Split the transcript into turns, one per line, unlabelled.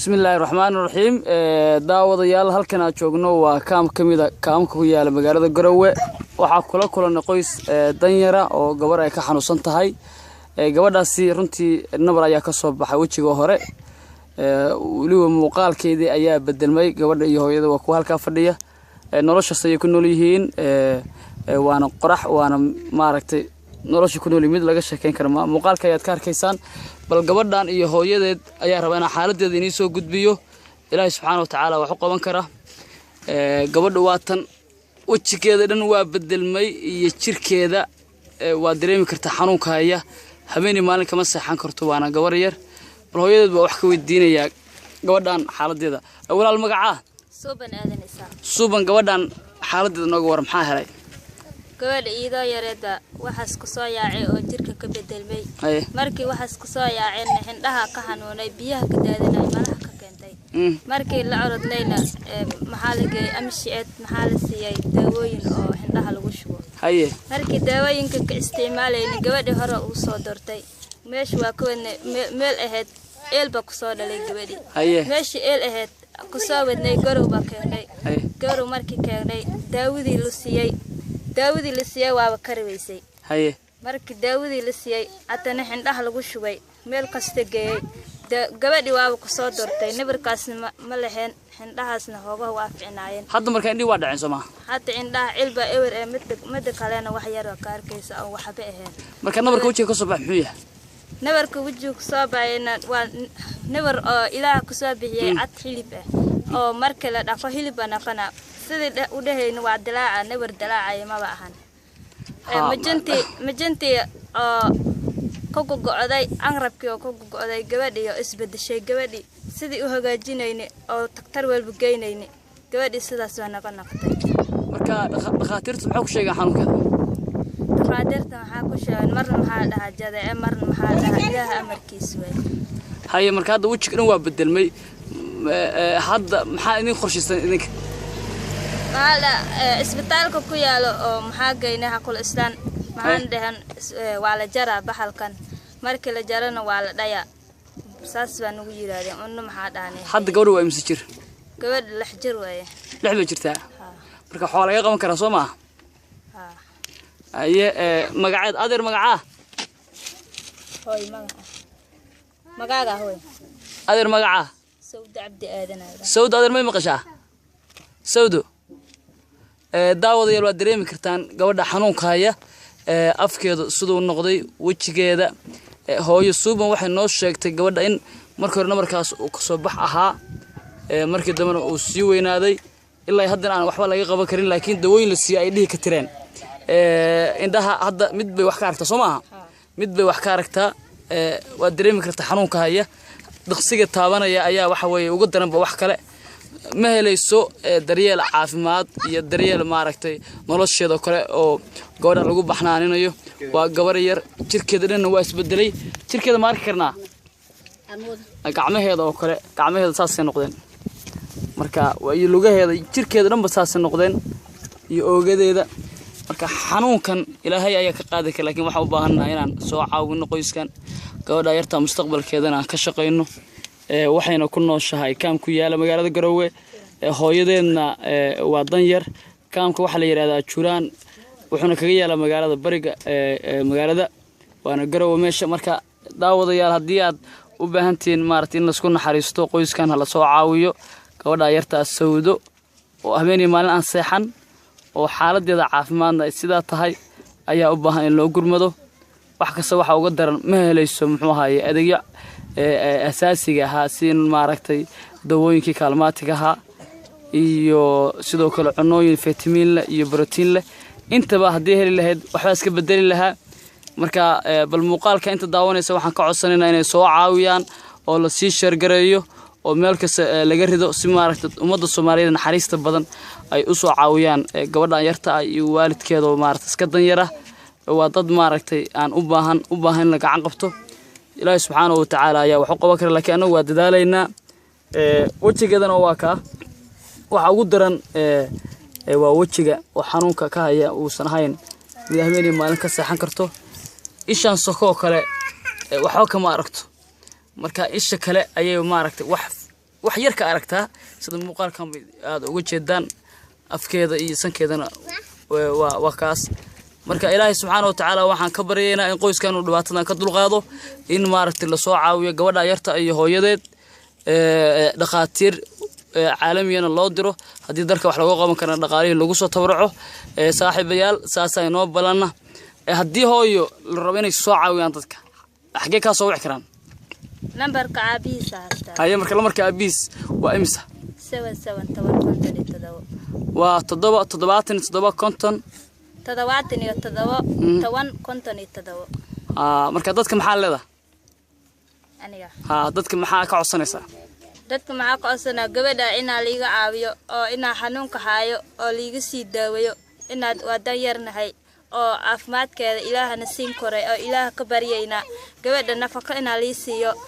بسم الله الرحمن الرحيم daawadayaal halkan aan joogno waa kaam kamida kaamka ku yaala magaalada Garowe waxa kula kulanay qoys danyara oo gabar ay ka xanuunsan tahay gabadhaasi runtii nabar ayaa ka soo baxay wajiga hore waliba muuqaalkeedii ayaa bedelmay gabadha iyo hooyada waa ku halka fadhiya nolosha say ku nool yihiin waana qorax waana maaragtay nolosha ku nool mid laga sheekeyn karo muuqaalka ayaad ka arkaysaan bal gabadhan iyo hooyadeed ayaa rabaa in xaaladeeda inii soo gudbiyo ilaahay subxaanahu wa ta'aala wax u qaban kara gabadhu waatan wajigeeda dhan waa bedelmay iyo jirkeeda waa dareemi karta xanuunka haya habeenii maalin kama seexan karto waana gabar yar bal hooyadeed baa wax ka weydiinaya gabadhan xaaladeeda walaal magaca
suuban aadan isaa
suuban gabadhan xaaladeeda nooga war maxaa helay
gabadha iyadoo yareeda waxaas ku soo yaacay oo jirka ka bedelmay markii waxaas ku soo yaacay xindhaha ka xanuunay biyaha ka daadanay malaha ka keentay markii la orodnayna maxaa la geeyay amshiyeed maxaa la siiyay daawooyin oo xindhaha lagu shubo markii daawooyinka ka isticmaalayna gabadha hore u soo dortay meesha waa ku wadnay meel ahayd eelba ku soo dhalay gabadhi meesha eel ahayd ku soo wadnay garow baa keenay garow markii keenay daawadii la siiyay waaba karaweysay markii daawadii la siiyay atana xindhaha lagu shubay meel kasta geeyay gabadhi waaba ku soo dortay nabarkaasna ma lahayn xindhahaasna hoogaha waa fiicnaayeen
hadda markaa indhii waa dhaceen Soomaa
hadda indhaha cilba ewer ee mid kaleena wax yar oo ka arkaysa oo waxba ahayn
marka nabarka wajiga ka soo bax muxuu yahay
nabarka wajiga ka soo baxayna waa nabar oo ilaaha ku soo bixiyay cad hilib ah oo marka la dhaqo hilibana qana sidii u dhahayna waa dilaaca nabar dilaaca ma baahan majanti oo ku go'day anrabkii oo ku go'day gabadhi oo isbedeshay gabadhi sidii u hagaajinayna oo taktar walba geynayna gabadhi sidaas waa noqotay
marka dhaqaatiirtu maxay ku sheegaan xanuunkeeda
dhaqaatiirta waxaa ku sheegan marna maxaa dhahaa jadee marna maxaa dhahaa ilaaha amarkiisa way
marka hadda wajiga dhan waa bedelmay hadda maxaa idin qorshaysan idinka
maala isbitaalka ku yaalo oo maxaa geynaha kul istaan maxaan dhahan waa la jaraa baxalkan markii la jarana waa la dhaya saas baan ugu yiraahdeen unna maxaa dhaanay
hadda gabadhu waa imsi jir
gabadh 6 jir weeye
6 bay jirtaa marka xoolo laga qaban karaa Soomaa magaceed adeer magaca
hooy magaca hooy
adeer magaca
Sawd Abdi Aadan
Sawd adeer may maqashaa Sawdo daawadayaal waa dareemi kartaan gabadha xanuunka haya afkeedu sidoo noqday wajigeeda hooyo suuban waxay noo sheegtay gabadha in markii hore nabarkaas uu ka soo bax ahaa markii dambana uu sii weynaaday ilaa haddana aan waxba laga qaban karin laakiin dawooyin la siiyay ay dhihi ka tireen indhaha hadda mid bay wax ka aragtaa Soomaa mid bay wax ka aragtaa waa dareemi kartaa xanuunka haya dhaqsiga taabanaya ayaa waxa weeye ugu daranba wax kale ma helayso daryeel caafimaad iyo daryeel maaragtay nolosheeda kale oo gabadha lagu baxnaaninayo waa gabar yar jirkeeda dhan waa isbedelay jirkeeda ma arki karnaa gacmaheeda oo kale gacmaheeda saasay noqdeen marka waa iyo lugaheeda jirkeeda dhanba saasay noqdeen iyo oogadeeda marka xanuunkan ilaahay ayaa ka qaadi kara laakiin waxa u baahanahay inaan soo caawino qoyskan gabadha yarta mustaqbalkeedana aan ka shaqeyno waxayna ku nooshahay kaam ku yaala magaalada Garowe hooyadeedna waa dan yar kaamka waxa la yiraahdaa Juraan wuxuuna kaga yaala magaalada bariga magaalada waana Garowe meesha marka daawadayaal hadii aad u baahantiin maartii in la isku naxariisto qoyskan hala soo caawiyo gabadha yarta Sawdo oo habeenii maalin aan seexan oo xaaladeeda caafimaadna sidaa tahay ayaa u baahan in loo gurmado wax kasta waxa uga daran ma helayso muxuu ahaayay adeegyo asaasiga ahaa siin maaragtay dawooyinkii kaalmaatiga ahaa iyo sidoo kale cunooyin fitamiin leh iyo borotiin leh intaba hadii heli lahayd waxba iska bedeli lahaa marka bal muuqaalka inta daawanaysa waxaan ka codsanaynaa inay soo caawiyaan oo la sii sheergareeyo oo meel kasta laga rido si maaragtay ummadda Soomaaliyeed naxariista badan ay u soo caawiyaan gabadhan yarta iyo waalidkeeda oo maaragtay iska dan yara waa dad maaragtay aan u baahan la gacan qabto ilaahay subxaanahu wa ta'aala ayaa wax u qaban kara laakiin anagu waa dadaalaynaa wajigeedana waa ka waxa ugu daran waa wajiga oo xanuunka ka haya uusan ahayn mid habeenii maalin ka seexan karto ishaan sokoo kale waxba kama aragto marka isha kale ayay maaragtay wax wax yar ka aragtaa sida muuqaalkan aad uga jeedaan afkeeda iyo sankeedana waa kaas marka ilaahay subxaanahu wa tacaala waxaan ka baryaynaa in qoyskan uu dhibaatadan ka dulqaado in maaragtay la soo caawiyo gabadha yarta iyo hooyadeed dhaqaatiir caalamiyana loo diro haddii dalka wax lagu qaban karo dhaqaalihii lagu soo tabaruco saaxiibayaal saasay noo balana haddii hooyo la rabo inay soo caawiyaan dadka xagee ka soo wici karaan
nambarka aabihiisa hasta
haye marka lambarka aabihiis waa imisa
77
waa 7 marka dadka maxaa leedahay
aniga
dadka maxaa ka codsanaysaa
dadka maxaa ka codsanaa gabadha inaa liiga caawiyo oo inaa xanuunka haayo oo liiga sii daawayo inaad wadan yarnahay oo caafimaadkeeda ilaahana siin koray oo ilaah ka baryayna gabadha nafaqo inaa lii siiyo